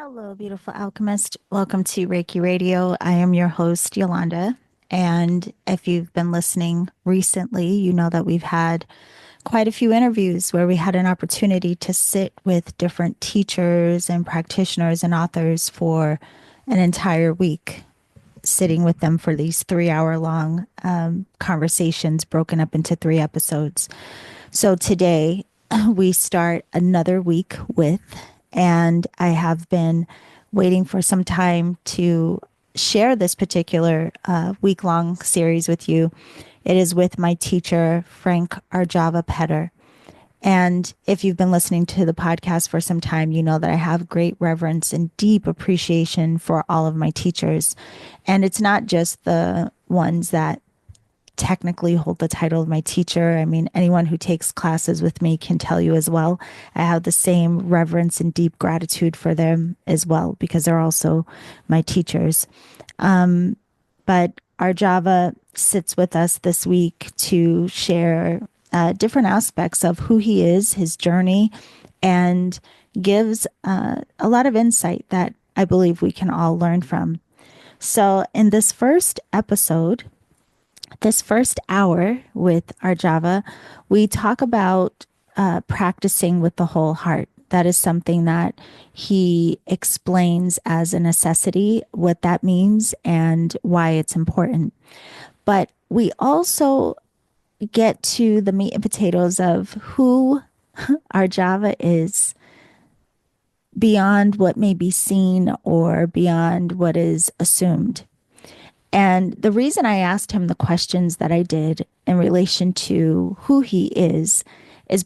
Hello, beautiful alchemist. Welcome to Reiki Radio. I am your host, Yolanda. And if you've been listening recently, you know that we've had quite a few interviews where we had an opportunity to sit with different teachers and practitioners and authors for an entire week, sitting with them for these 3 hour long conversations broken up into 3 episodes. So today we start another week with, and I have been waiting for some time to share this particular week long series with you. It is with my teacher, Frank Arjava Petter. And if you've been listening to the podcast for some time, you know that I have great reverence and deep appreciation for all of my teachers. And it's not just the ones that technically hold the title of my teacher. I mean, anyone who takes classes with me can tell you as well. I have the same reverence and deep gratitude for them as well because they're also my teachers. But Arjava sits with us this week to share different aspects of who he is, his journey, and gives a lot of insight that I believe we can all learn from. So, in this first hour with Arjava, we talk about practicing with the whole heart. That is something that he explains as a necessity, what that means, and why it's important. But we also get to the meat and potatoes of who Arjava is beyond what may be seen or beyond what is assumed. And the reason I asked him the questions that I did in relation to who he is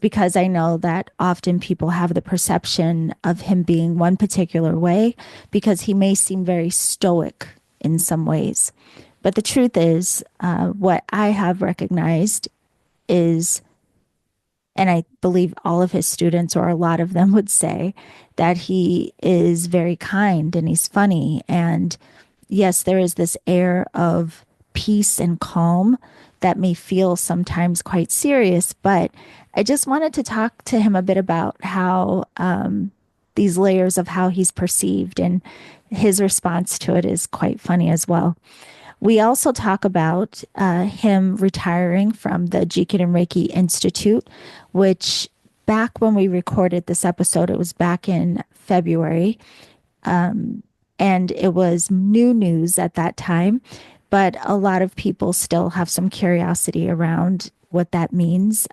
because I know that often people have the perception of him being one particular way because he may seem very stoic in some ways. But the truth is, what I have recognized is, and I believe all of his students or a lot of them would say, that he is very kind and he's funny. And yes, there is this air of peace and calm that may feel sometimes quite serious, but I just wanted to talk to him a bit about how these layers of how he's perceived, and his response to it is quite funny as well. We also talk about him retiring from the Jikiden Reiki Institute, which back when we recorded this episode, it was back in February. And it was new news at that time, but a lot of people still have some curiosity around what that means,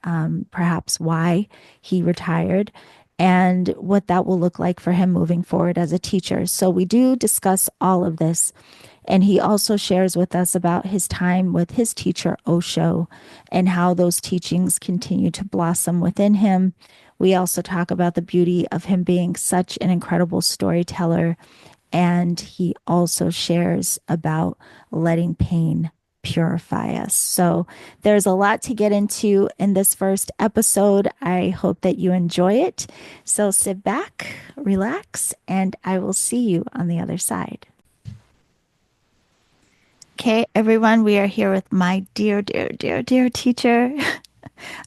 perhaps why he retired, and what that will look like for him moving forward as a teacher. So we do discuss all of this. And he also shares with us about his time with his teacher, Osho, and how those teachings continue to blossom within him. We also talk about the beauty of him being such an incredible storyteller. And he also shares about letting pain purify us. So there's a lot to get into in this first episode. I hope that you enjoy it. So sit back, relax, and I will see you on the other side. Okay, everyone, we are here with my dear, dear, dear, dear teacher,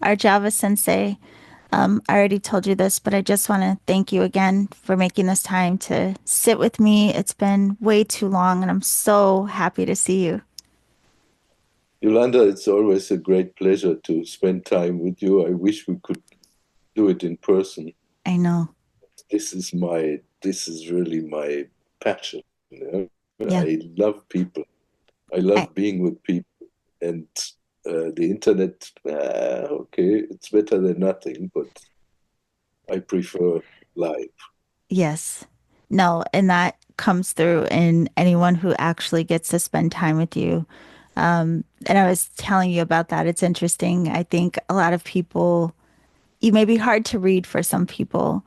Arjava Sensei. I already told you this, but I just want to thank you again for making this time to sit with me. It's been way too long, and I'm so happy to see you. Yolanda, it's always a great pleasure to spend time with you. I wish we could do it in person. I know. This is really my passion. Yeah. I love people. I love being with people. And the internet, okay, it's better than nothing, but I prefer live. Yes. No, and that comes through in anyone who actually gets to spend time with you. And I was telling you about that. It's interesting. I think a lot of people, you may be hard to read for some people,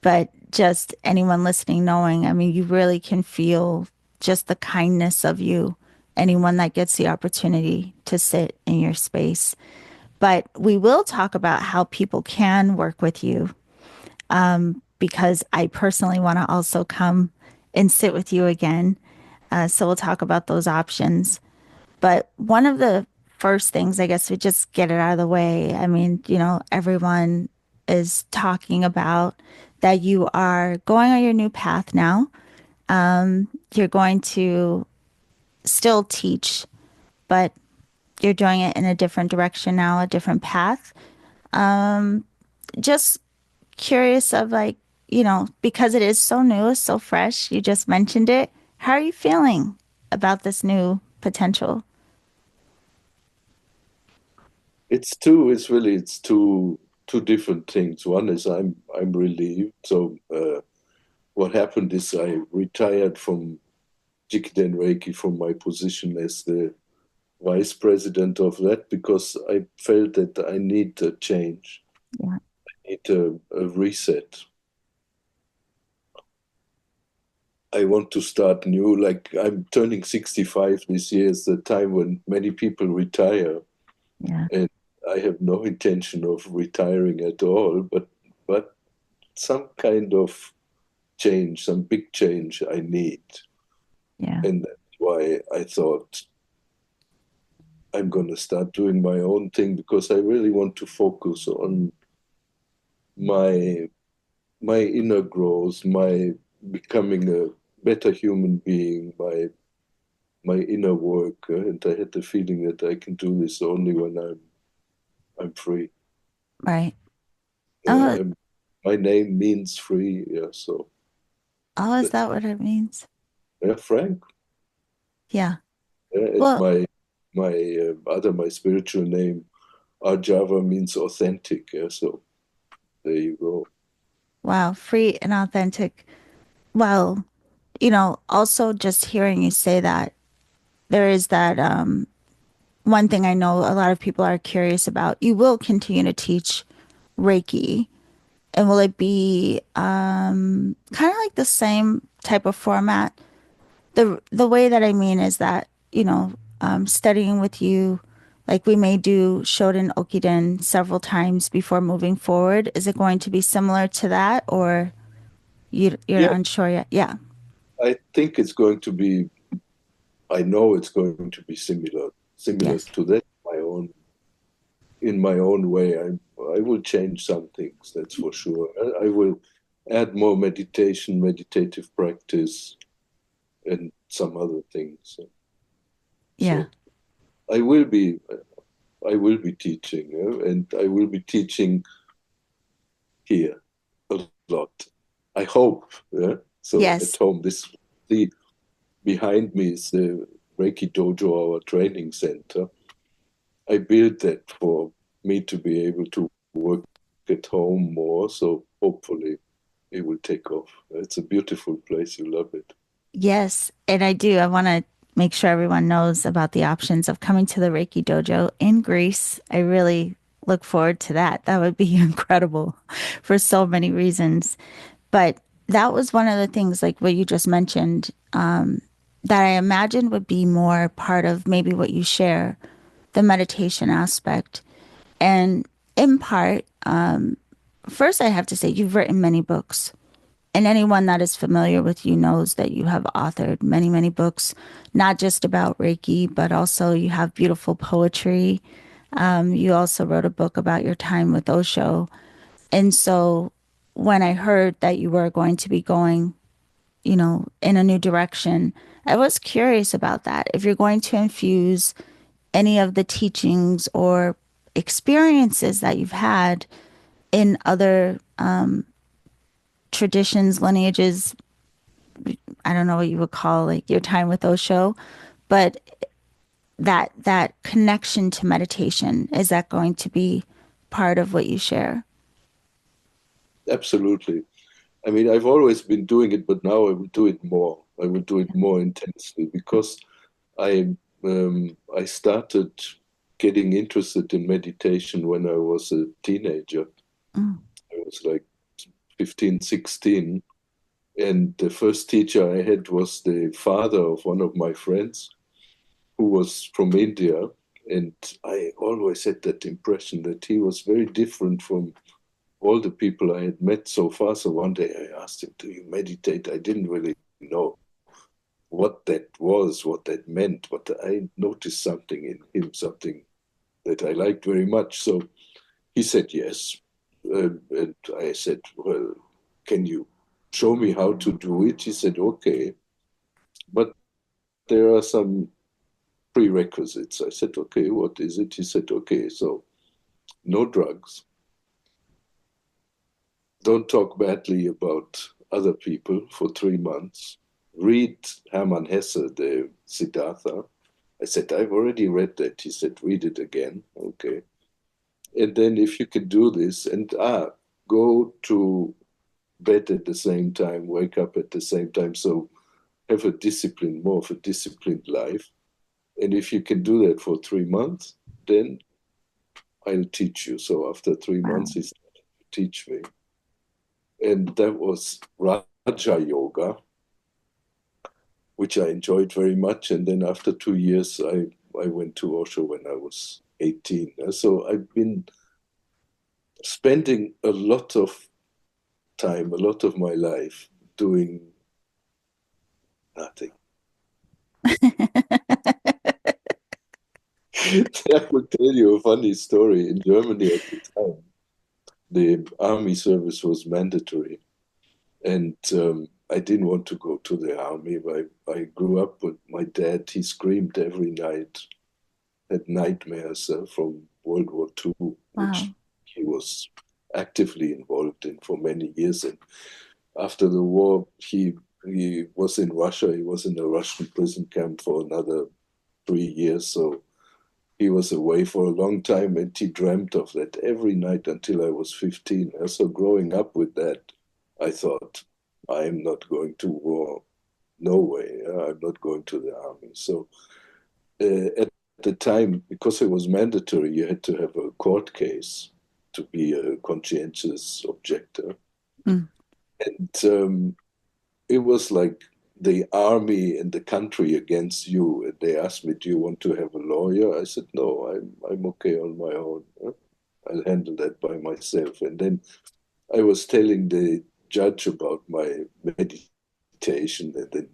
but just anyone listening, knowing, I mean, you really can feel just the kindness of you, anyone that gets the opportunity to sit in your space. But we will talk about how people can work with you, because I personally want to also come and sit with you again. So we'll talk about those options. But one of the first things, I guess, we just get it out of the way. I mean, everyone is talking about that you are going on your new path now. You're going to still teach, but you're doing it in a different direction now, a different path. Just curious of like, because it is so new, it's so fresh, you just mentioned it. How are you feeling about this new potential? It's two different things. One is I'm relieved. So what happened is I retired from Jikiden Reiki from my position as the vice president of that because I felt that I need a change, Yeah. need a reset. I want to start new. Like I'm turning 65 this year is the time when many people retire, Yeah. and I have no intention of retiring at all. But some kind of change, some big change, I need, Yeah. and that's why I thought I'm going to start doing my own thing because I really want to focus on my my inner growth, my becoming a better human being, my inner work, and I had the feeling that I can do this only when I'm free. Right. Yeah, Oh, my name means free. Yeah, so oh, is that, that what it means? yeah, Frank. Yeah. Yeah, and Well, my spiritual name Arjava means authentic. Yeah, so there you go. wow, free and authentic. Well, also just hearing you say that, there is that one thing I know a lot of people are curious about. You will continue to teach Reiki, and will it be kind of like the same type of format? The way that I mean is that, studying with you, like we may do Shoden Okiden several times before moving forward. Is it going to be similar to that, or you're Yeah, unsure yet? Yeah. I think it's going to be. I know it's going to be similar Yes. to that. In my own way, I will change some things. That's for sure. I will add more meditation, meditative practice, and some other things. Yeah. So I will be I will be teaching, and I will be teaching here a lot. I hope. Yeah? So at Yes. home, the behind me is the Reiki Dojo, our training center. I built that for me to be able to work at home more. So hopefully it will take off. It's a beautiful place. You love it. Yes, and I do. I want to make sure everyone knows about the options of coming to the Reiki Dojo in Greece. I really look forward to that. That would be incredible for so many reasons. But that was one of the things, like what you just mentioned, that I imagined would be more part of maybe what you share, the meditation aspect. And in part, first, I have to say, you've written many books. And anyone that is familiar with you knows that you have authored many, many books, not just about Reiki, but also you have beautiful poetry. You also wrote a book about your time with Osho. And so when I heard that you were going to be going, in a new direction, I was curious about that. If you're going to infuse any of the teachings or experiences that you've had in other traditions, lineages, I don't know what you would call like your time with Osho, but that connection to meditation, is that going to be part of what you share? Absolutely. I mean, I've always been doing it, but now I will do it more. I will do it more intensely because I started getting interested in meditation when I was a teenager. Mm, I was like 15, 16. And the first teacher I had was the father of one of my friends who was from India. And I always had that impression that he was very different from all the people I had met so far. So one day I asked him, "Do you meditate?" I didn't really know what that was, what that meant, but I noticed something in him, something that I liked very much. So he said yes. And I said, well, can you show me how to do it? He said, okay, but there are some prerequisites. I said, okay, what is it? He said, okay, so no drugs. Don't talk badly about other people for 3 months. Read Hermann Hesse, the Siddhartha. I said, I've already read that. He said, read it again. Okay. And then if you can do this, and go to bed at the same time, wake up at the same time. So have a discipline, more of a disciplined life. And if you can do that for 3 months, then I'll teach you. So after 3 months, Wow. he started to teach me. And that was Raja Yoga, which I enjoyed very much. And then after 2 years, I went to Osho when I was 18. So I've been spending a lot of time, a lot of my life doing nothing. I will tell you a funny story. In Germany at the time, the army service was mandatory. And I didn't want to go to the army. I grew up with my dad. He screamed every night, had nightmares from World War II, which Wow. he was actively involved in for many years. And after the war, he was in Russia. He was in a Russian prison camp for another 3 years. So he was away for a long time, and he dreamt of that every night until I was 15. So growing up with that, I thought, I'm not going to war. No way. I'm not going to the army. So at the time, because it was mandatory, you had to have a court case to be a conscientious objector. Mm. And it was like the army and the country against you. And they asked me, do you want to have a lawyer? I said, no, I'm okay on my own. I'll handle that by myself. And then I was telling the judge about my meditation, and then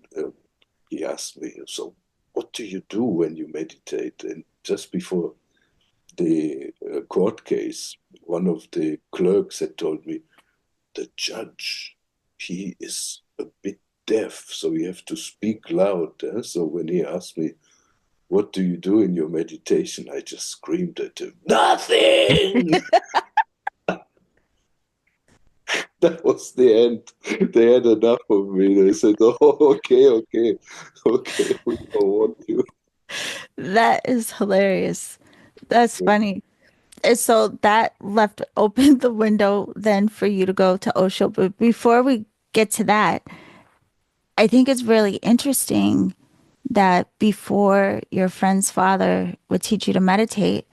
he asked me, so what do you do when you meditate? And just before the court case, one of the clerks had told me, the judge, he is a bit deaf, so you have to speak loud. So when he asked me, what do you do in your meditation? I just screamed at him, nothing! That was the end. They had enough of me. They said, oh, okay, okay, okay, we don't want you. That is hilarious. That's Yeah, funny. And so that left open the window then for you to go to Osho. But before we get to that, I think it's really interesting that before your friend's father would teach you to meditate,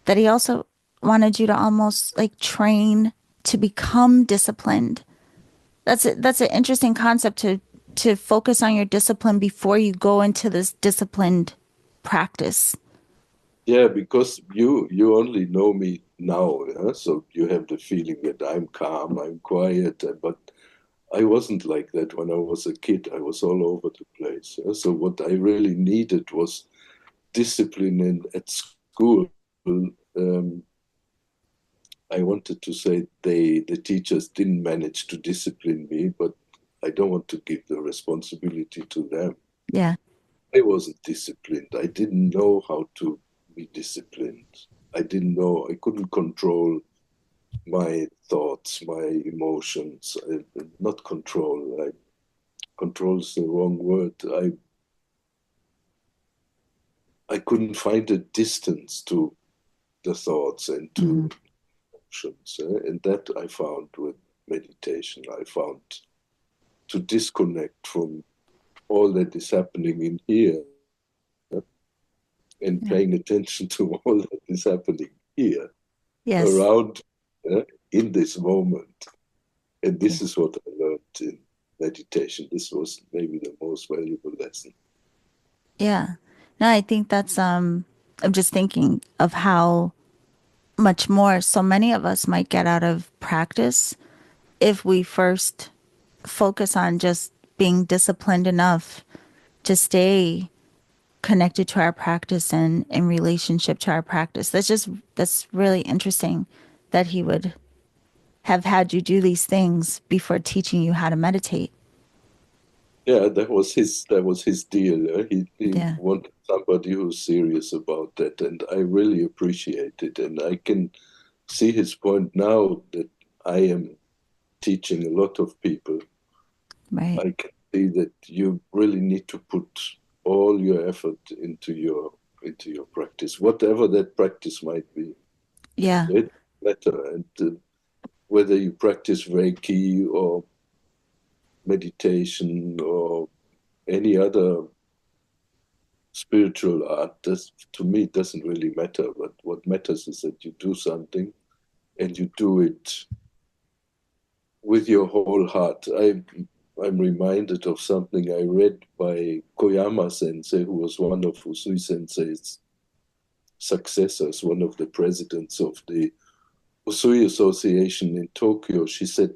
that he also wanted you to almost like train to become disciplined. That's an interesting concept to focus on your discipline before you go into this disciplined practice. yeah, because you only know me now, so you have the feeling that I'm calm, I'm quiet, but I wasn't like that when I was a kid. I was all over the place. So what I really needed was discipline. And at school, I wanted to say the teachers didn't manage to discipline me, but I don't want to give the responsibility to them. Yeah. I wasn't disciplined. I didn't know how to be disciplined. I didn't know. I couldn't control my thoughts, my emotions. Not control. Control is the wrong word. I couldn't find a distance to the thoughts and Hmm. to emotions. And that I found with meditation. I found to disconnect from all that is happening in here and Yeah. paying attention to all that is happening here Yes. around in this moment. And this is what I learned in meditation. This was maybe the most valuable lesson. Yeah. No, I think that's I'm just thinking of how much more so many of us might get out of practice if we first focus on just being disciplined enough to stay connected to our practice and in relationship to our practice. That's really interesting that he would have had you do these things before teaching you how to meditate. Yeah, that was his deal. He Yeah. wanted somebody who's serious about that, and I really appreciate it. And I can see his point now that I am teaching a lot of people. Right. I can see that you really need to put all your effort into your practice, whatever that practice might be. Yeah. It matter, and whether you practice Reiki or meditation or any other spiritual art, to me it doesn't really matter. But what matters is that you do something and you do it with your whole heart. I'm reminded of something I read by Koyama Sensei, who was one of Usui Sensei's successors, one of the presidents of the Usui Association in Tokyo. She said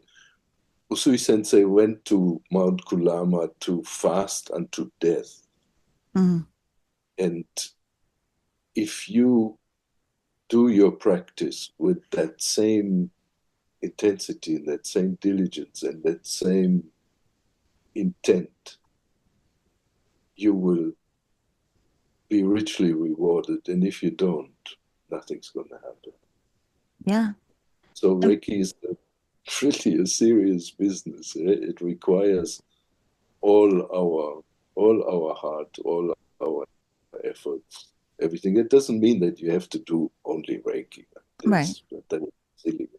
Usui Sensei went to Mount Kulama to fast unto death. Mm. And if you do your practice with that same intensity, and that same diligence, and that same intent, you will be richly rewarded. And if you don't, nothing's going to happen. Yeah. So Um, Reiki is really a serious business. It requires all our all our heart, all our efforts, everything. It doesn't mean that you have to do only Reiki. right. That's silly.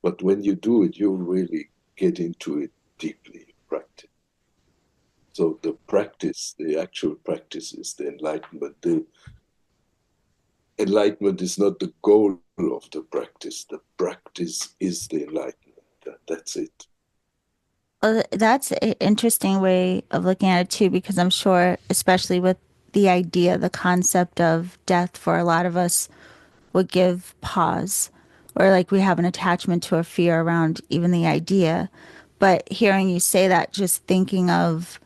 But when you do it, you really get into it deeply, practice. So the practice, the actual practice is the enlightenment. The enlightenment is not the goal of the practice. The practice is the enlightenment. That's it. Well, that's an interesting way of looking at it too, because I'm sure, especially with the idea, the concept of death for a lot of us would give pause, or like we have an attachment to a fear around even the idea. But hearing you say that, just thinking of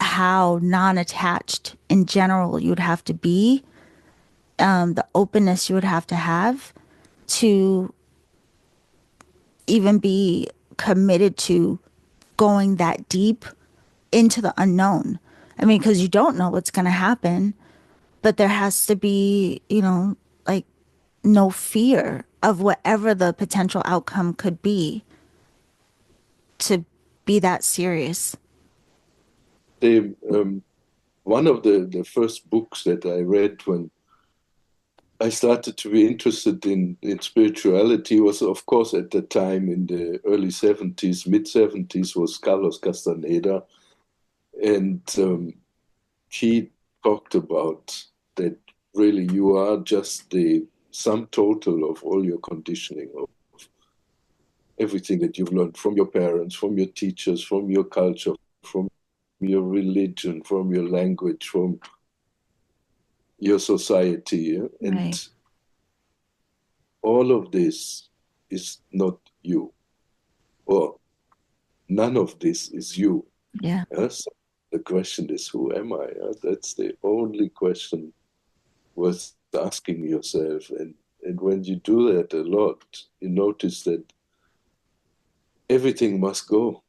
how non attached in general you would have to be, the openness you would have to even be committed to going that deep into the unknown. I mean, because you don't know what's going to happen, but there has to be, like no fear of whatever the potential outcome could be to be that serious. One of the first books that I read when I started to be interested in spirituality was, of course, at the time in the early 70s, mid 70s, was Carlos Castaneda. And he talked about that really you are just the sum total of all your conditioning, of everything that you've learned from your parents, from your teachers, from your culture, from your religion, from your language, from your society. And Right. all of this is not you, or none of this is you. Yeah. Yes? The question is, who am I? That's the only question worth asking yourself. And when you do that a lot, you notice that everything must go.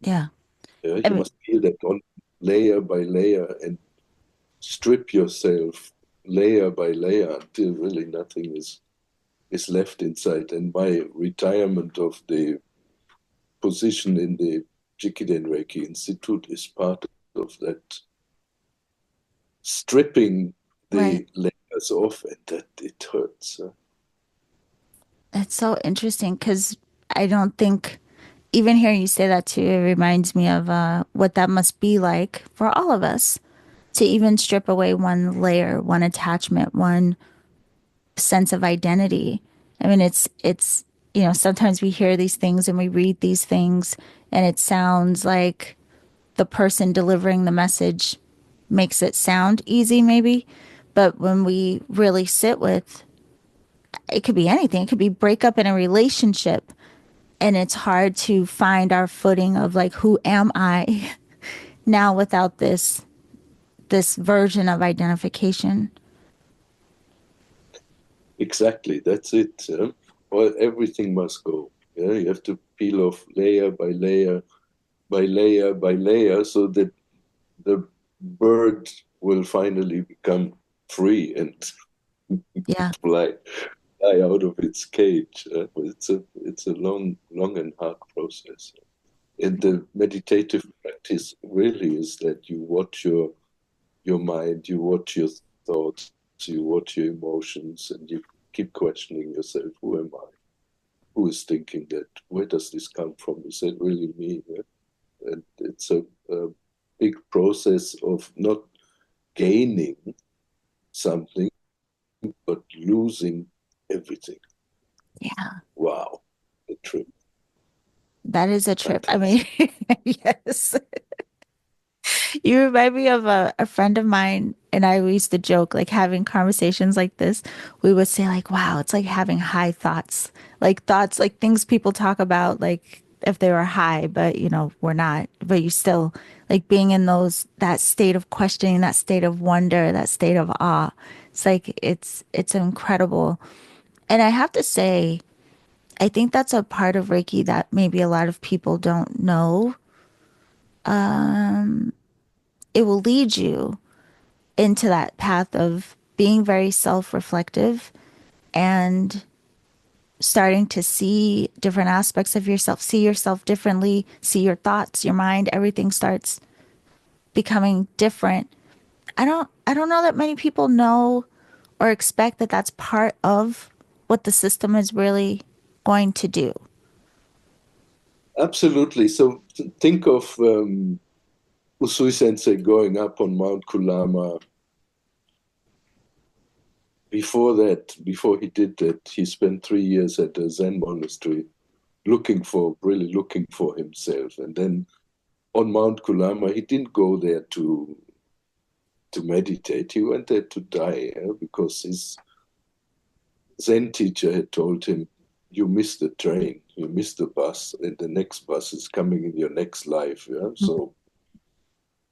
Yeah. I You mean, must peel that on layer by layer and strip yourself layer by layer until really nothing is left inside. And my retirement of the position in the Jikiden Reiki Institute is part of that stripping right. the layers off, and that it hurts. That's so interesting because I don't think, even hearing you say that too, it reminds me of what that must be like for all of us to even strip away one layer, one attachment, one sense of identity. I mean, sometimes we hear these things and we read these things, and it sounds like the person delivering the message makes it sound easy, maybe. But when we really sit with, it could be anything, it could be breakup in a relationship, and it's hard to find our footing of like, who am I now without this version of identification. Exactly, that's it. everything must go. Yeah, you have to peel off layer by layer by layer by layer, so that the bird will finally become free and Yeah. fly out of its cage. But it's a long and hard process. And the meditative practice really is that you watch your mind, you watch your thoughts, you watch your emotions, and you keep questioning yourself: who am I? Who is thinking that? Where does this come from? Is that really me? Yeah? And it's a big process of not gaining something, but losing everything. Yeah. Wow, a trip, That is a trip. I mean, fantastic. yes. You remind me of a friend of mine and I, we used to joke, like having conversations like this. We would say, like, wow, it's like having high thoughts, like things people talk about, like if they were high, but we're not. But you still like being in that state of questioning, that state of wonder, that state of awe. It's like it's incredible. And I have to say, I think that's a part of Reiki that maybe a lot of people don't know. It will lead you into that path of being very self reflective and starting to see different aspects of yourself, see yourself differently, see your thoughts, your mind, everything starts becoming different. I don't know that many people know or expect that that's part of what the system is really going to do. Absolutely. So think of Usui Sensei going up on Mount Kulama. Before that, before he did that, he spent 3 years at a Zen monastery really looking for himself. And then on Mount Kulama, he didn't go there to meditate. He went there to die, because his Zen teacher had told him, "You missed the train, you missed the bus, and the next bus is coming in your next life. Yeah? So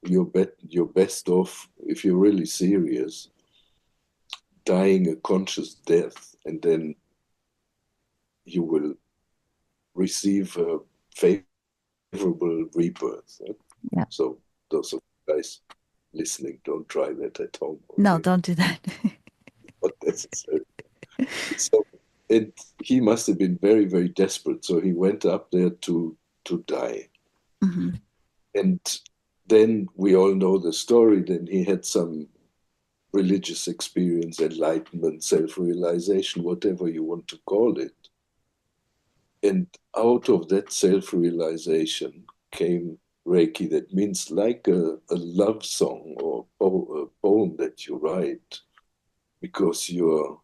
you're best off, if you're really serious, dying a conscious death, and then you will receive a favorable rebirth." Yeah. So those of you guys listening, don't try that at home. No, Okay, don't do that. not necessary. So and he must have been very, very desperate. So he went up there to die. Hmm. And then we all know the story. Then he had some religious experience, enlightenment, self-realization, whatever you want to call it. And out of that self-realization came Reiki. That means like a love song or a poem that you write because you're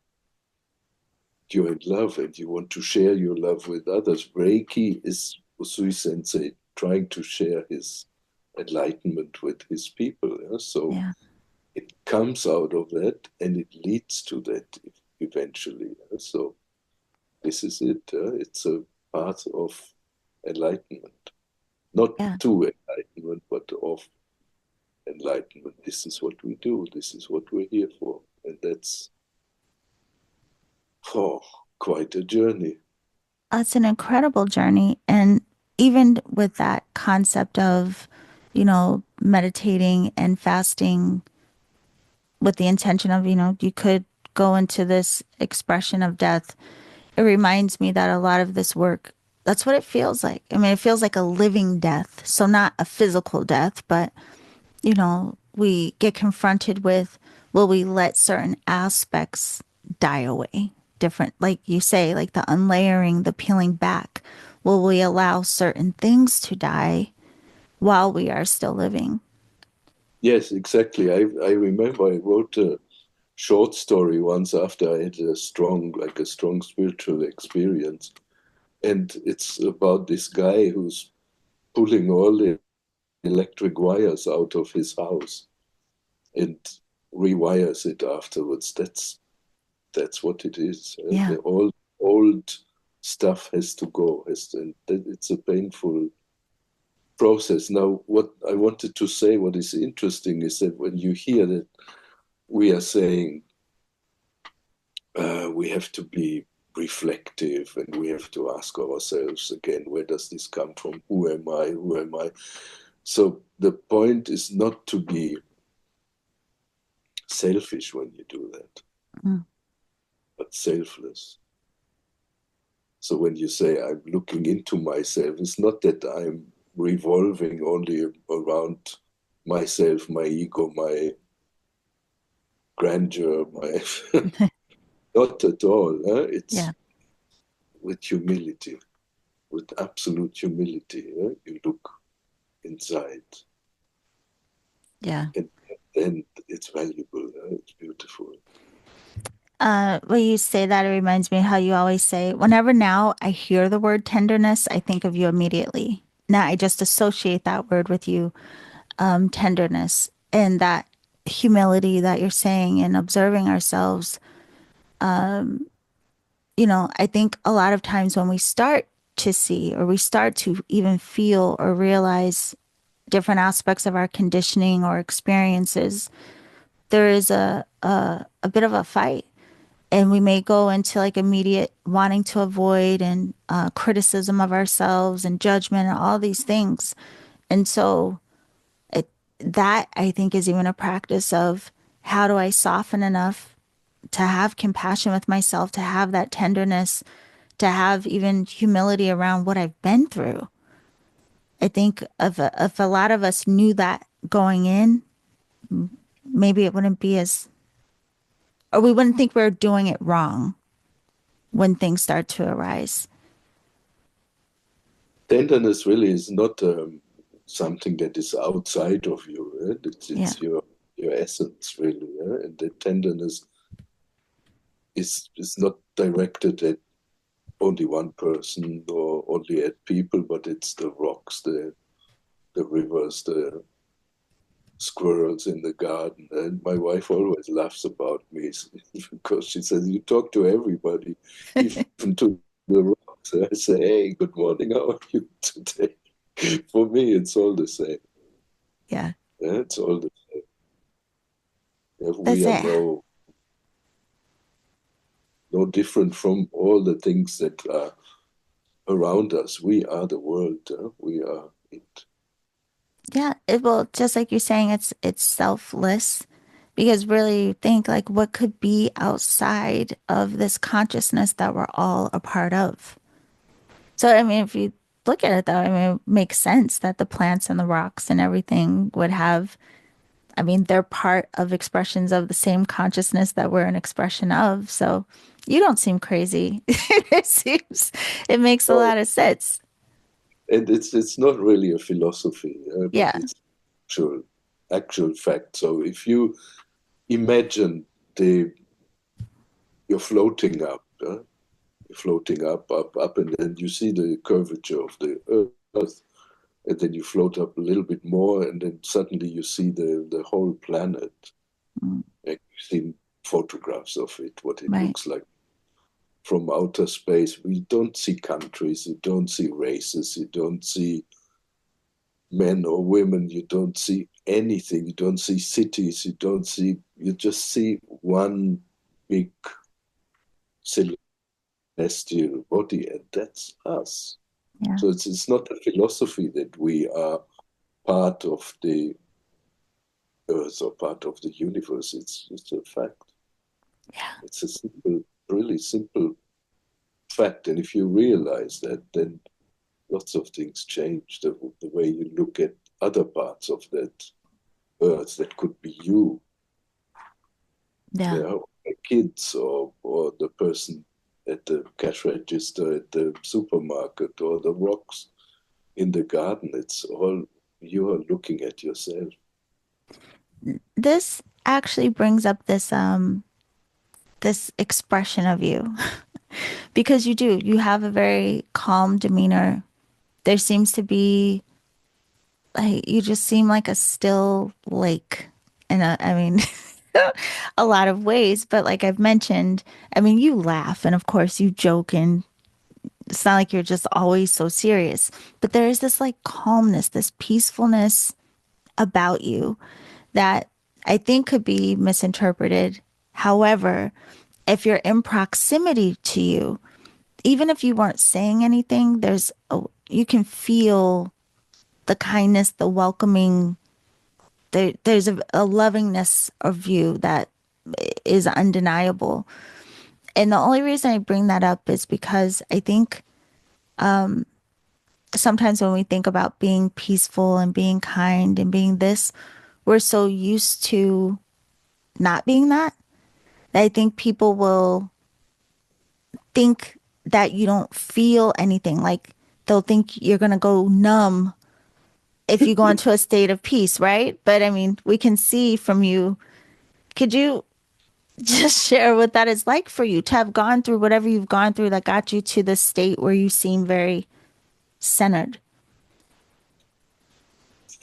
in love and you want to share your love with others. Reiki is Usui Sensei trying to share his enlightenment with his people. Yeah? So Yeah. it comes out of that and it leads to that eventually. Yeah? So this is it. It's a path of enlightenment, not Yeah. to enlightenment, but of enlightenment. This is what we do. This is what we're here for. And that's, oh, quite a journey. It's an incredible journey. And even with that concept of, meditating and fasting with the intention of, you could go into this expression of death, it reminds me that a lot of this work, that's what it feels like. I mean, it feels like a living death. So, not a physical death, but, we get confronted with, will we let certain aspects die away? Different, like you say, like the unlayering, the peeling back. Will we allow certain things to die while we are still living? Yes, exactly. I remember I wrote a short story once after I had a strong spiritual experience. And it's about this guy who's pulling all the electric wires out of his house and rewires it afterwards. That's what it is. Yeah. The old stuff has to go. And it's a painful process. Now, what I wanted to say, what is interesting, is that when you hear that we are saying we have to be reflective, and we have to ask ourselves again, where does this come from? Who am I? Who am I? So the point is not to be selfish when you do that, Mm. but selfless. So when you say I'm looking into myself, it's not that I'm revolving only around myself, my ego, my grandeur, my not at all. It's Yeah. with humility, with absolute humility. You look inside, Yeah. and then it's valuable. It's beautiful. When you say that, it reminds me how you always say, whenever now I hear the word tenderness, I think of you immediately. Now I just associate that word with you, tenderness, and that humility that you're saying and observing ourselves. I think a lot of times when we start to see or we start to even feel or realize different aspects of our conditioning or experiences, there is a bit of a fight. And we may go into like immediate wanting to avoid and criticism of ourselves and judgment and all these things. And so it, that I think is even a practice of how do I soften enough to have compassion with myself, to have that tenderness, to have even humility around what I've been through. I think if a lot of us knew that going in, maybe it wouldn't be as, or we wouldn't think we're doing it wrong when things start to arise. Tenderness really is not something that is outside of you. Yeah. It's your essence, really. And the tenderness is not directed at only one person or only at people, but it's the rocks, the rivers, the squirrels in the garden. And my wife always laughs about me because she says, you talk to everybody, even to the rocks. I say, hey, good morning, how are you today? For me, it's all the same. Yeah. Yeah, it's all the same. Yeah, we That's are it. no different from all the things that are around us. We are the world. We are it. Yeah. Well, just like you're saying, it's selfless because really you think like what could be outside of this consciousness that we're all a part of. So I mean, if you look at it though, I mean, it makes sense that the plants and the rocks and everything would have, I mean, they're part of expressions of the same consciousness that we're an expression of. So you don't seem crazy. It makes a No, lot of sense. and it's not really a philosophy, but Yeah. it's actual actual fact. So if you imagine the you're floating up, you're floating up, and then you see the curvature of the Earth, and then you float up a little bit more, and then suddenly you see the whole planet. Mm. Like you've seen photographs of it, what it Right. looks like from outer space. We don't see countries, you don't see races, you don't see men or women, you don't see anything, you don't see cities, you just see one big celestial body, and that's us. Yeah. So it's not a philosophy that we are part of the earth or part of the universe. It's a fact. Yeah. It's a simple, really simple fact. And if you realize that, then lots of things change. The way you look at other parts of that earth that could be you, Yeah. or the kids, or the person at the cash register at the supermarket, or the rocks in the garden. It's all you are looking at yourself. This actually brings up this expression of you because you have a very calm demeanor. There seems to be like you just seem like a still lake in I mean a lot of ways, but like I've mentioned, I mean you laugh and of course you joke and it's not like you're just always so serious, but there is this like calmness, this peacefulness about you that I think could be misinterpreted. However, if you're in proximity to you, even if you weren't saying anything, you can feel the kindness, the welcoming. There's a lovingness of you that is undeniable. And the only reason I bring that up is because I think sometimes when we think about being peaceful and being kind and being this, we're so used to not being that. I think people will think that you don't feel anything. Like they'll think you're going to go numb if you go into a state of peace, right? But I mean, we can see from you. Could you just share what that is like for you to have gone through whatever you've gone through that got you to the state where you seem very centered?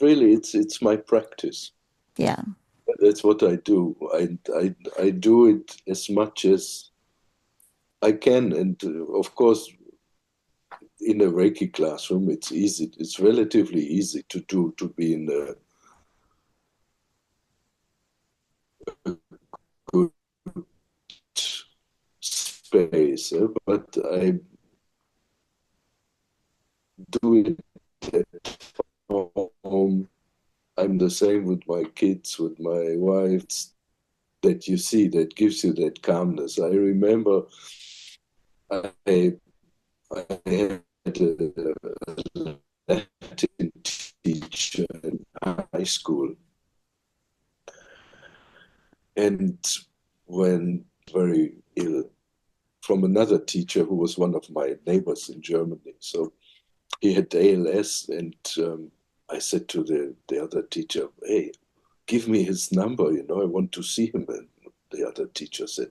Really, it's my practice. Yeah. That's what I do. I do it as much as I can, and of course, in a Reiki classroom, it's easy. It's relatively easy to do, to be in a good space. But I do it at home. I'm the same with my kids, with my wife. That you see, that gives you that calmness. I remember I, I had a Latin teacher in high school, and when very ill from another teacher who was one of my neighbors in Germany. So he had ALS, and I said to the other teacher, "Hey, give me his number, I want to see him." And the other teacher said,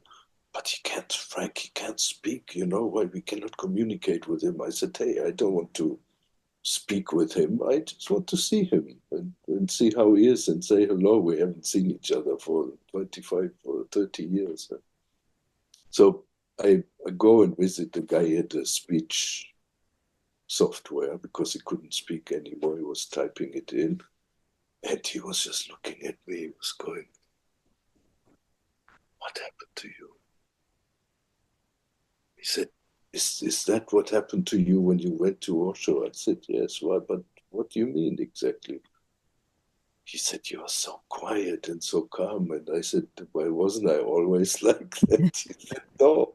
"But he can't, Frank, he can't speak, why we cannot communicate with him." I said, "Hey, I don't want to speak with him. I just want to see him and see how he is and say hello. We haven't seen each other for 25 or 30 years." So I go and visit the guy at the speech software because he couldn't speak anymore. He was typing it in. And he was just looking at me. He was going, "What happened to you?" He said, is that what happened to you when you went to Osho? I said, "Yes." "Why? But what do you mean exactly?" He said, "You are so quiet and so calm." And I said, "Why wasn't I always like that?" He said, "No,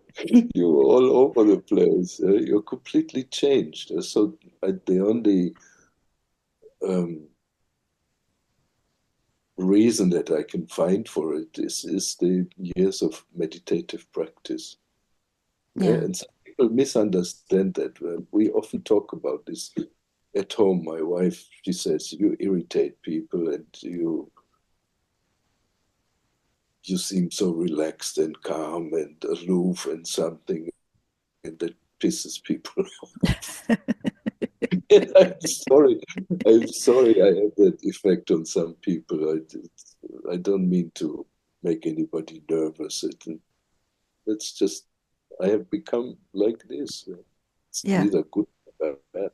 you were all over the place. You're completely changed." So the only um, reason that I can find for it is the years of meditative practice. Yeah. And some people misunderstand that. We often talk about this at home. My wife, she says, "You irritate people and you seem so relaxed and calm and aloof and something," and that pisses people off. And I'm sorry I have that effect on some people. I don't mean to make anybody nervous. It's just, I have become like this. It's Yeah. neither good nor bad.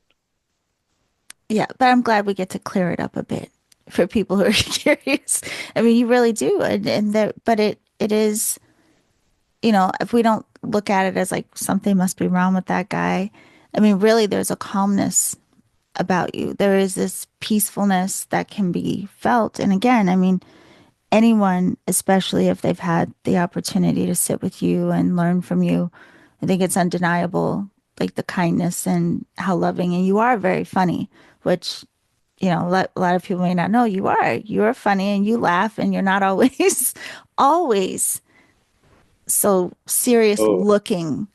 Yeah. But I'm glad we get to clear it up a bit for people who are curious. I mean, you really do. And there, but it is, if we don't look at it as like something must be wrong with that guy, I mean, really, there's a calmness about you. There is this peacefulness that can be felt. And again, I mean, anyone, especially if they've had the opportunity to sit with you and learn from you, I think it's undeniable, like the kindness and how loving. And you are very funny, which, a lot of people may not know you are. You are funny and you laugh and you're not always, always so serious Oh, looking.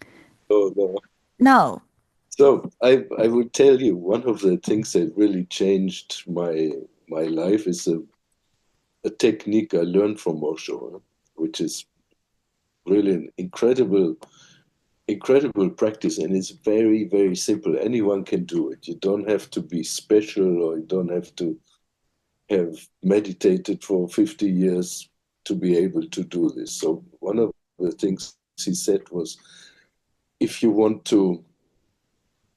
no, no. No. So I would tell you, one of the things that really changed my life is a technique I learned from Osho, which is really an incredible practice, and it's very, very simple. Anyone can do it. You don't have to be special, or you don't have to have meditated for 50 years to be able to do this. So one of the things he said was, if you want to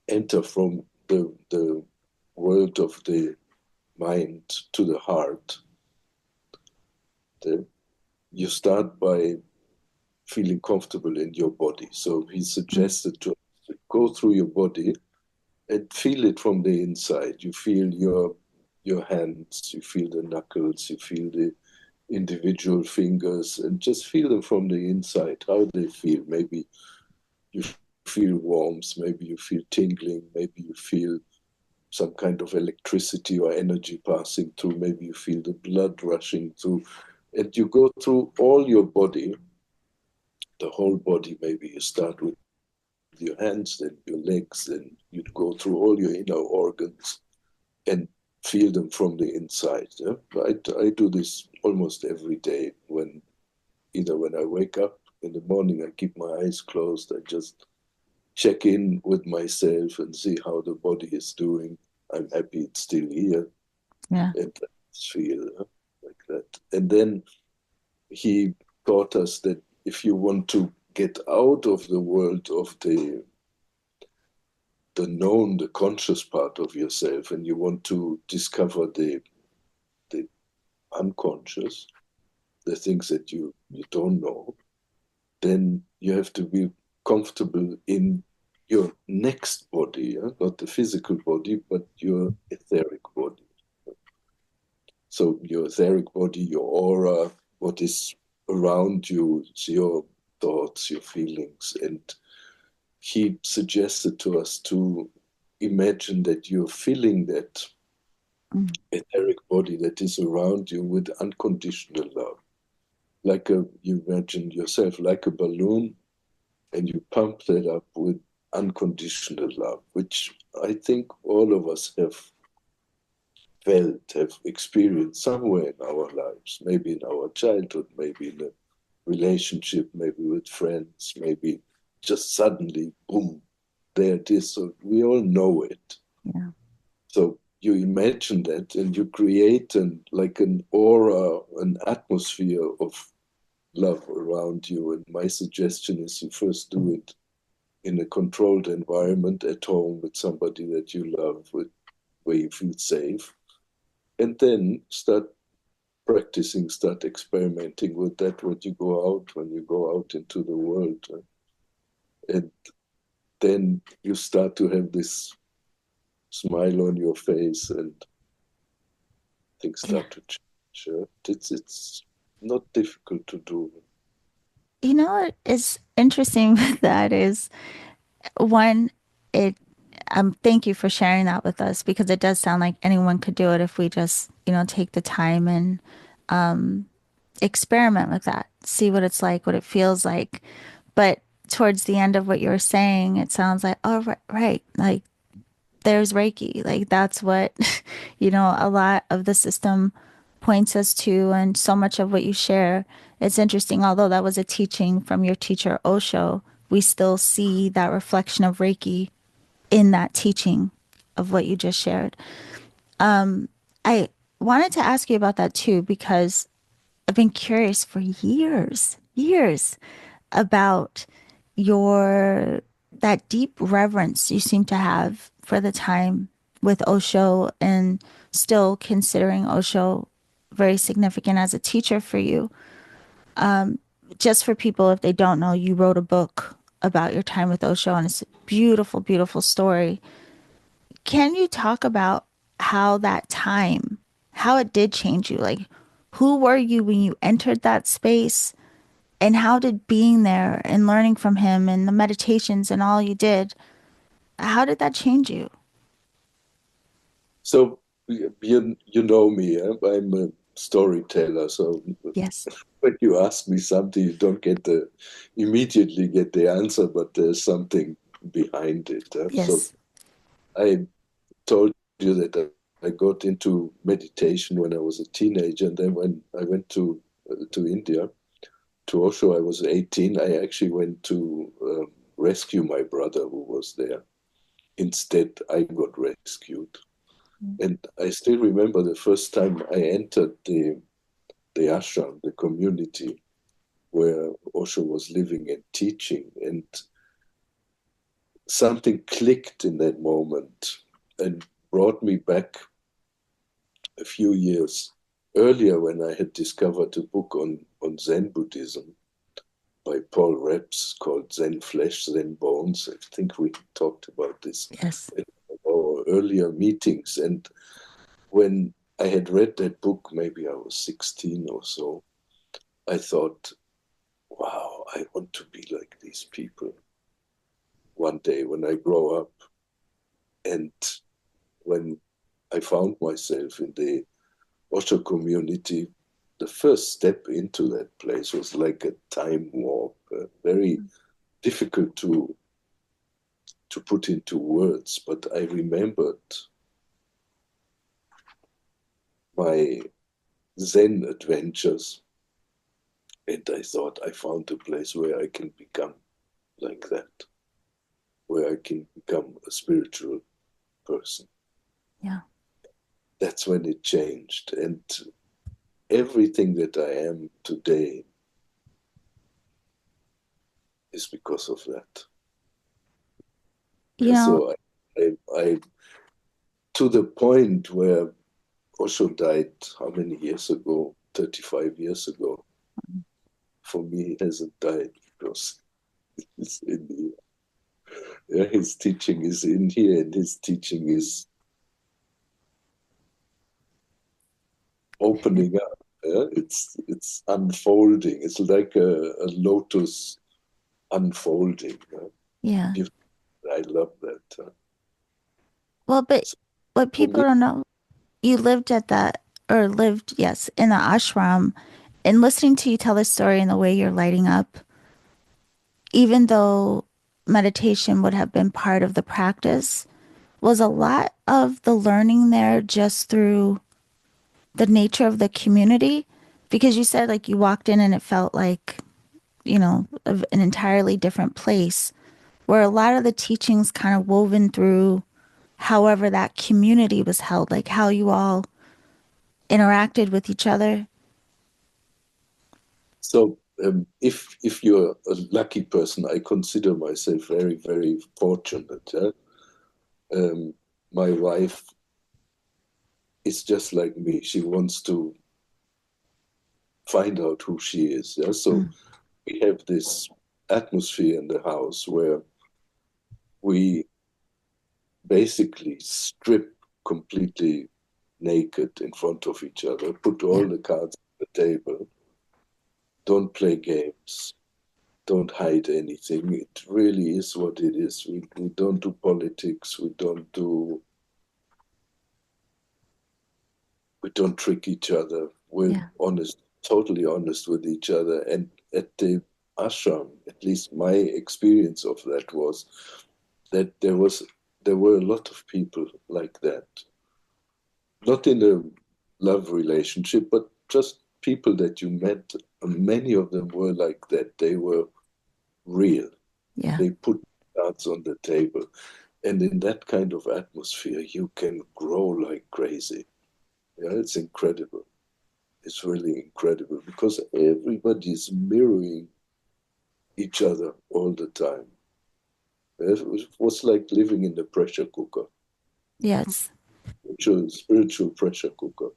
enter from the world of the mind to the heart, you start by feeling comfortable in your body. So he suggested to go through your body and feel it from the inside. You feel your hands, you feel the knuckles, you feel the individual fingers, and just feel them from the inside, how they feel. Maybe you feel warmth, maybe you feel tingling, maybe you feel some kind of electricity or energy passing through, maybe you feel the blood rushing through, and you go through all your body, the whole body. Maybe you start with your hands, then your legs, then you'd go through all your inner organs and feel them from the inside. Yeah? I do this almost every day. Either when I wake up in the morning, I keep my eyes closed, I just check in with myself and see how the body is doing. I'm happy it's still here, Yeah. and I feel like that. And then he taught us that if you want to get out of the world of the known, the conscious part of yourself, and you want to discover the unconscious, the things that you don't know, then you have to be comfortable in your next body, yeah? Not the physical body, but your etheric body. So your etheric body, your aura, what is around you, it's your thoughts, your feelings. And he suggested to us to imagine that you're filling that Mm. etheric body that is around you with unconditional love. You imagine yourself like a balloon, and you pump that up with unconditional love, which I think all of us have felt, have experienced somewhere in our lives, maybe in our childhood, maybe in a relationship, maybe with friends, maybe just suddenly, boom, there it is. So we all know it. Yeah. So you imagine that and you create like an aura, an atmosphere of love around you. And my suggestion is you first do it in a controlled environment at home with somebody that you love, where you feel safe, and then start practicing, start experimenting with that when you go out into the world. And then you start to have this smile on your face and things Yeah. start to change. It's not difficult to do. You know what is interesting with that is one, it thank you for sharing that with us because it does sound like anyone could do it if we just, take the time and experiment with that, see what it's like, what it feels like. But towards the end of what you were saying, it sounds like, oh, right, right. Like there's Reiki. Like that's what, a lot of the system points us to. And so much of what you share, it's interesting. Although that was a teaching from your teacher, Osho, we still see that reflection of Reiki in that teaching of what you just shared. I wanted to ask you about that too, because I've been curious for years about your that deep reverence you seem to have for the time with Osho and still considering Osho very significant as a teacher for you. Just for people, if they don't know, you wrote a book about your time with Osho, and it's a beautiful, beautiful story. Can you talk about how that time, how it did change you? Like, who were you when you entered that space? And how did being there and learning from him and the meditations and all you did, how did that change you? So you know me, I'm a storyteller. So Yes. when you ask me something, you don't immediately get the answer, but there's something behind it. So Yes. I told you that I got into meditation when I was a teenager, and then when I went to India, to Osho, I was 18. I actually went to rescue my brother who was there. Instead, I got rescued. And I still remember the first time I entered the ashram, the community where Osho was living and teaching. And something clicked in that moment and brought me back a few years earlier when I had discovered a book on Zen Buddhism by by Paul Reps called Zen Flesh, Zen Bones. I think we talked about this Yes. in our earlier meetings. And when I had read that book, maybe I was 16 or so, I thought, wow, I want to be like these people one day when I grow up. And when I found myself in the Osho community, the first step into that place was like a time warp, very difficult to put into words. But I remembered my Zen adventures, and I thought I found a place where I can become like that, where I can become a spiritual person. Yeah. That's when it changed. And everything that I am today is because of that. You know, So I to the point where Osho died how many years ago? 35 years ago. For me, he hasn't died because it's in here. Yeah, his teaching is in here, and his teaching is opening up. Yeah? It's unfolding. It's like a lotus unfolding. yeah. I love that. Well, but So what for people me, don't know, you lived at that, or lived, yes, in the ashram, and listening to you tell the story and the way you're lighting up, even though meditation would have been part of the practice, was a lot of the learning there just through the nature of the community. Because you said like you walked in and it felt like, an entirely different place where a lot of the teachings kind of woven through however that community was held, like how you all interacted with each other. so if you're a lucky person, I consider myself very, very fortunate. Um, my wife is just like me. She wants to find out who she is. Yeah? So Mm, we have this atmosphere in the house where we basically strip completely naked in front of each other, put yeah, all the cards on the table, don't play games, don't hide anything. It really is what it is. We don't do politics, we don't trick each other. We're yeah, honest, totally honest with each other. And at the ashram, at least my experience of that was that there were a lot of people like that. Not in a love relationship, but just people that you met. Many of them were like that. They were real. yeah, They put cards on the table. And in that kind of atmosphere, you can grow like crazy. Yeah, it's incredible. It's really incredible because everybody is mirroring each other all the time. It was like living in the pressure cooker, yes, spiritual pressure cooker.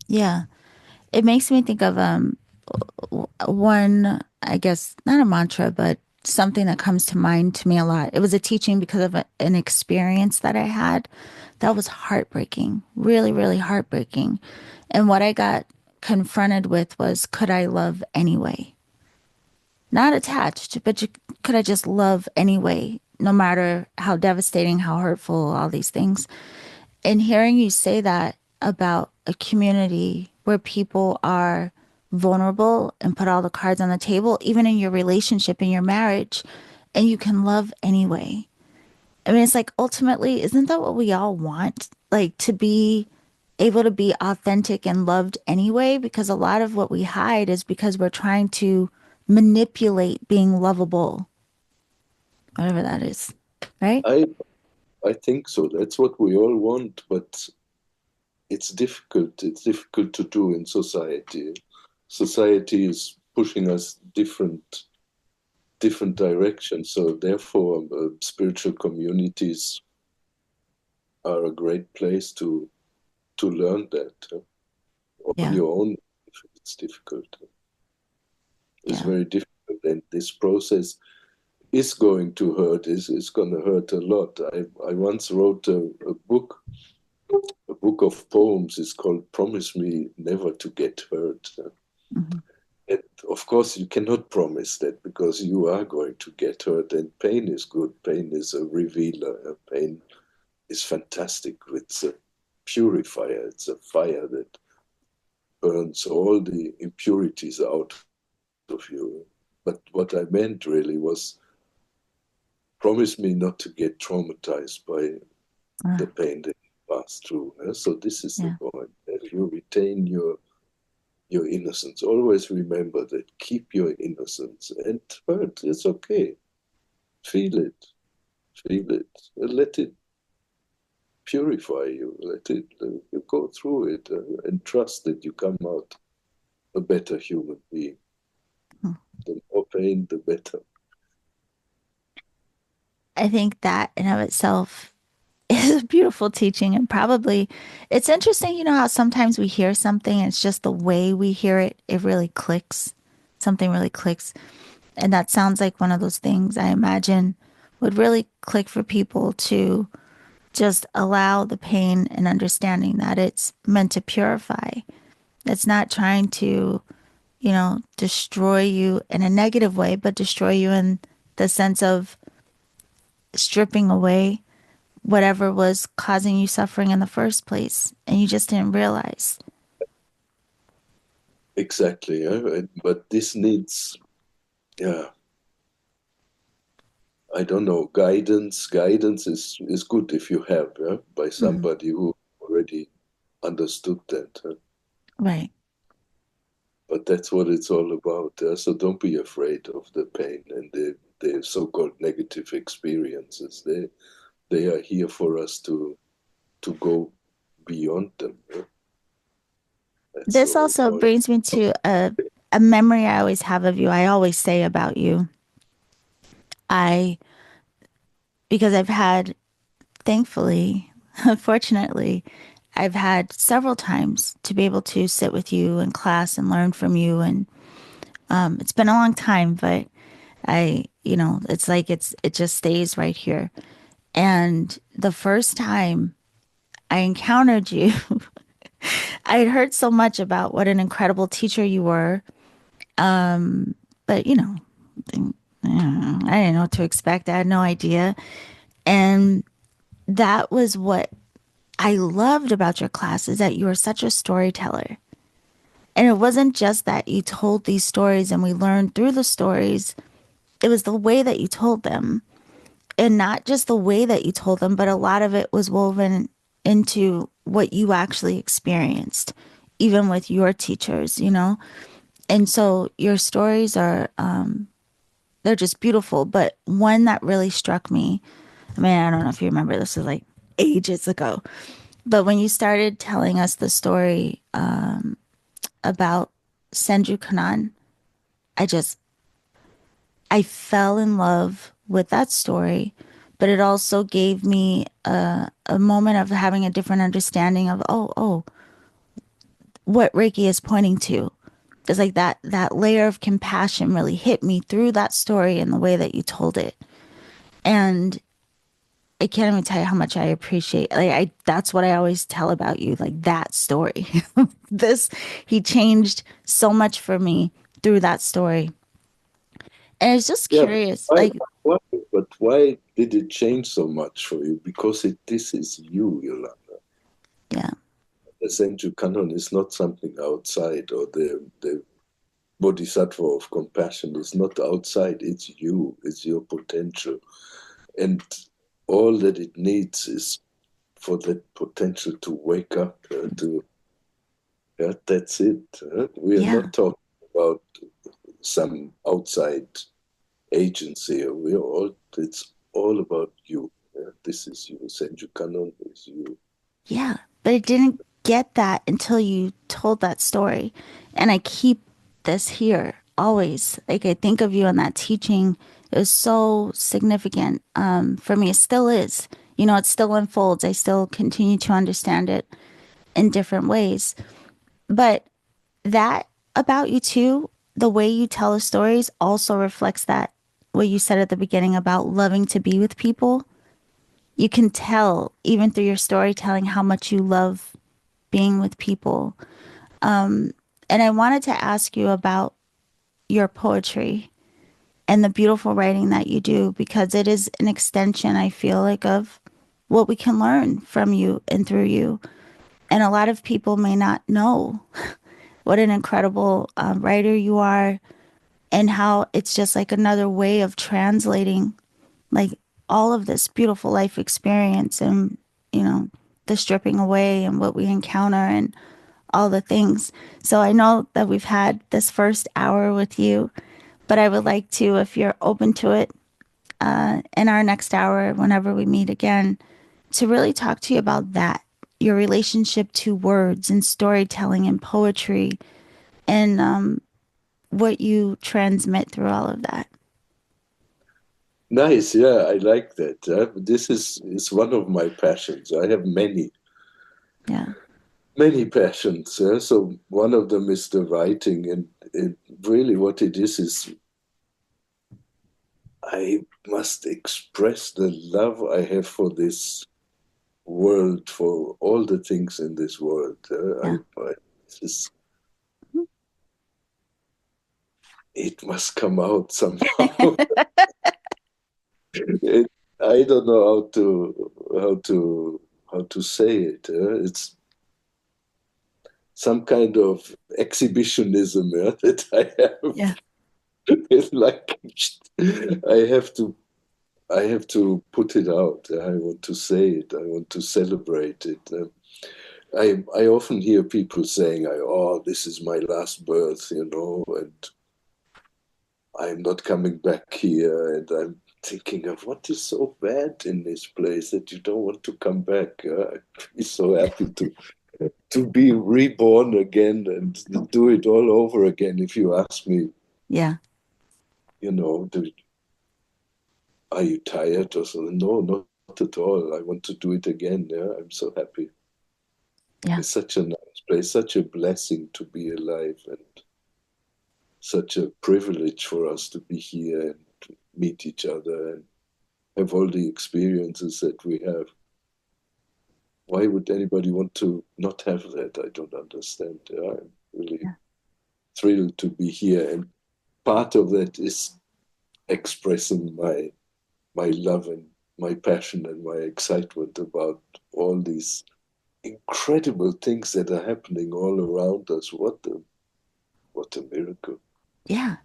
yeah. It makes me think of one, I guess, not a mantra, but something that comes to mind to me a lot. It was a teaching because of an experience that I had that was heartbreaking, really, really heartbreaking. And what I got confronted with was, could I love anyway? Not attached, but could I just love anyway, no matter how devastating, how hurtful, all these things. And hearing you say that about a community where people are vulnerable and put all the cards on the table, even in your relationship, in your marriage, and you can love anyway. I mean, it's like ultimately, isn't that what we all want? Like to be able to be authentic and loved anyway? Because a lot of what we hide is because we're trying to manipulate being lovable, whatever that is, right? I I think so. That's what we all want, but it's difficult. It's difficult to do in society. Society is pushing us different directions. So therefore, spiritual communities are a great place to learn that on Yeah, your own. It's difficult. It's yeah. very difficult. And this process is going to hurt, is going to hurt a lot. I once wrote a book of poems. It's called Promise Me Never to Get Hurt. Mm-hmm. And of course, you cannot promise that because you are going to get hurt, and pain is good. Pain is a revealer. Pain is fantastic. It's a purifier. It's a fire that burns all the impurities out of you. But what I meant really was promise me not to get traumatized by the pain that you pass through. So this is the Yeah. point. If you retain your innocence, always remember that. Keep your innocence and hurt. It's okay. Feel it. Feel it. Let it purify you. Let it you go through it and trust that you come out a better human being. Hmm. The more pain, the better. I think that in of itself is a beautiful teaching. And probably it's interesting, you know, how sometimes we hear something and it's just the way we hear it, it really clicks. Something really clicks. And that sounds like one of those things I imagine would really click for people to just allow the pain and understanding that it's meant to purify. It's not trying to, you know, destroy you in a negative way, but destroy you in the sense of stripping away whatever was causing you suffering in the first place. And you just didn't realize. Exactly. But this needs, yeah, I don't know, guidance. Guidance is good if you have, yeah, by Mm, somebody who already understood that. right. But that's what it's all about. So don't be afraid of the pain and the so-called negative experiences. They are here for us to go beyond them. That's the This whole also point. brings me to a memory I always have of you. I always say about you. I, because I've had, thankfully, fortunately, I've had several times to be able to sit with you in class and learn from you. And it's been a long time, but you know, it's like it just stays right here. And the first time I encountered you, I had heard so much about what an incredible teacher you were. But, you know, I didn't know what to expect. I had no idea. And that was what I loved about your class is that you were such a storyteller. And it wasn't just that you told these stories and we learned through the stories. It was the way that you told them. And not just the way that you told them, but a lot of it was woven into what you actually experienced, even with your teachers, you know? And so your stories are, they're just beautiful. But one that really struck me, I mean, I don't know if you remember, this was like ages ago, but when you started telling us the story about Senju Kanan, I just, I fell in love with that story, but it also gave me a moment of having a different understanding of, what Reiki is pointing to. It's like that layer of compassion really hit me through that story and the way that you told it. And I can't even tell you how much I appreciate. Like that's what I always tell about you. Like that story, this he changed so much for me through that story. And I was just Yeah, curious, why, like, why, but why did it change so much for you? Because this is you, Yolanda. yeah, The Senju Canon is not something outside, or the Bodhisattva of compassion is not outside. It's you, it's your potential. And all that it needs is for that potential to wake up, yeah, that's it. We are yeah, not talking about some outside agency. It's all about you. Yeah? This is you. Senju Kanon is you. yeah. But I didn't get that until you told that story. And I keep this here always. Like I think of you in that teaching. It was so significant for me. It still is. You know, it still unfolds. I still continue to understand it in different ways. But that about you too. the way you tell the stories also reflects that what you said at the beginning about loving to be with people. You can tell even through your storytelling how much you love being with people. And I wanted to ask you about your poetry and the beautiful writing that you do because it is an extension, I feel like, of what we can learn from you and through you. And a lot of people may not know what an incredible writer you are and how it's just like another way of translating like all of this beautiful life experience and, you know, the stripping away and what we encounter and all the things. So I know that we've had this first hour with you, but I would like to, if you're open to it, in our next hour, whenever we meet again, to really talk to you about that, your relationship to words and storytelling and poetry and what you transmit through all of that. Nice, yeah, I like that. This is one of my passions. I have Yeah. many passions. So one of them is the writing, and really what it is I must express the love I have for this world, for all the things in this world. Yeah. This is, it must come out somehow. it, I don't know how to say it. It's some kind of exhibitionism, that I have. Yeah. It's like I have to put it out. I want to say it. I want to celebrate it. I often hear people saying, "Oh, this is my last birth," and I'm not coming back here. And I'm thinking of what is so bad in this place that you don't want to come back. I'd be so happy to be reborn again and do it all over again. If you ask me, Yeah. you know, are you tired or something? No, not at all. I want to do it again. Yeah, I'm so happy. Yeah. It's such a nice place, such a blessing to be alive, and such a privilege for us to be here and to meet each other and have all the experiences that we have. Why would anybody want to not have that? I don't understand. Yeah, I'm really Yeah. thrilled to be here, and part of that is expressing my love and my passion and my excitement about all these incredible things that are happening all around us. What a miracle. Yeah.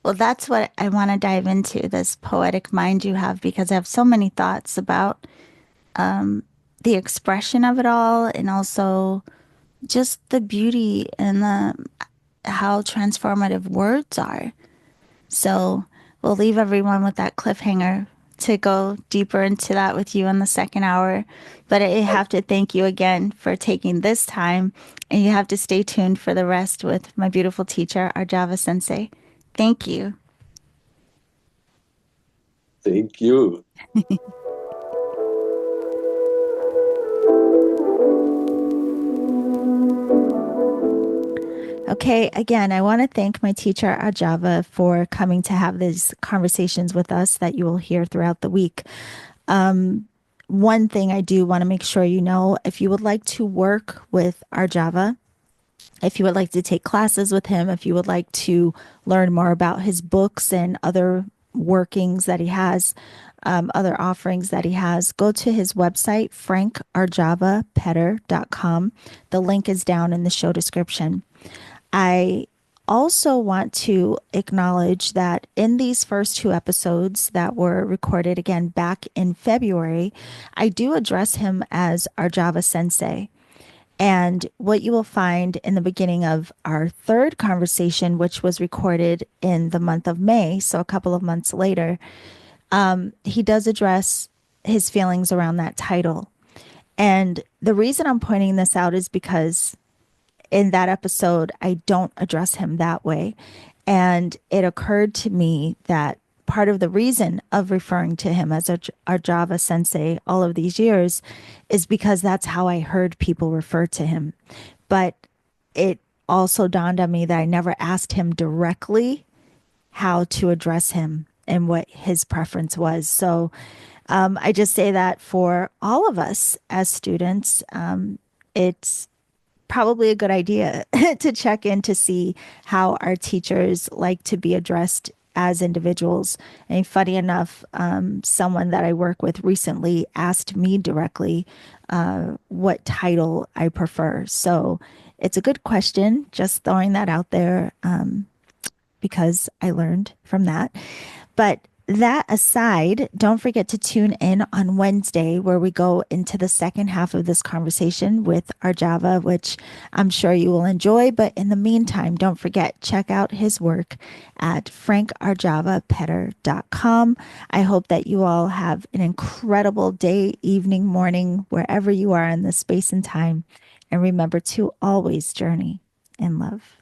Well, that's what I want to dive into this poetic mind you have because I have so many thoughts about the expression of it all and also just the beauty and the how transformative words are. So we'll leave everyone with that cliffhanger to go deeper into that with you in the second hour. But I have to thank you again for taking this time, and you have to stay tuned for the rest with my beautiful teacher, Arjava Sensei. Thank you. Thank you. Okay, again, I want to thank my teacher, Arjava, for coming to have these conversations with us that you will hear throughout the week. One thing I do want to make sure you know if you would like to work with Arjava, if you would like to take classes with him, if you would like to learn more about his books and other workings that he has, other offerings that he has, go to his website, frankarjavapetter.com. The link is down in the show description. I also want to acknowledge that in these first two episodes that were recorded again back in February, I do address him as Arjava Sensei. And what you will find in the beginning of our third conversation, which was recorded in the month of May, so a couple of months later, he does address his feelings around that title. And the reason I'm pointing this out is because in that episode, I don't address him that way. And it occurred to me that part of the reason of referring to him as our Java sensei all of these years is because that's how I heard people refer to him. But it also dawned on me that I never asked him directly how to address him and what his preference was. So I just say that for all of us as students, it's probably a good idea to check in to see how our teachers like to be addressed as individuals. And funny enough, someone that I work with recently asked me directly what title I prefer. So it's a good question, just throwing that out there because I learned from that. But that aside, don't forget to tune in on Wednesday, where we go into the second half of this conversation with Arjava, which I'm sure you will enjoy. But in the meantime, don't forget, check out his work at frankarjavapetter.com. I hope that you all have an incredible day, evening, morning, wherever you are in this space and time. And remember to always journey in love.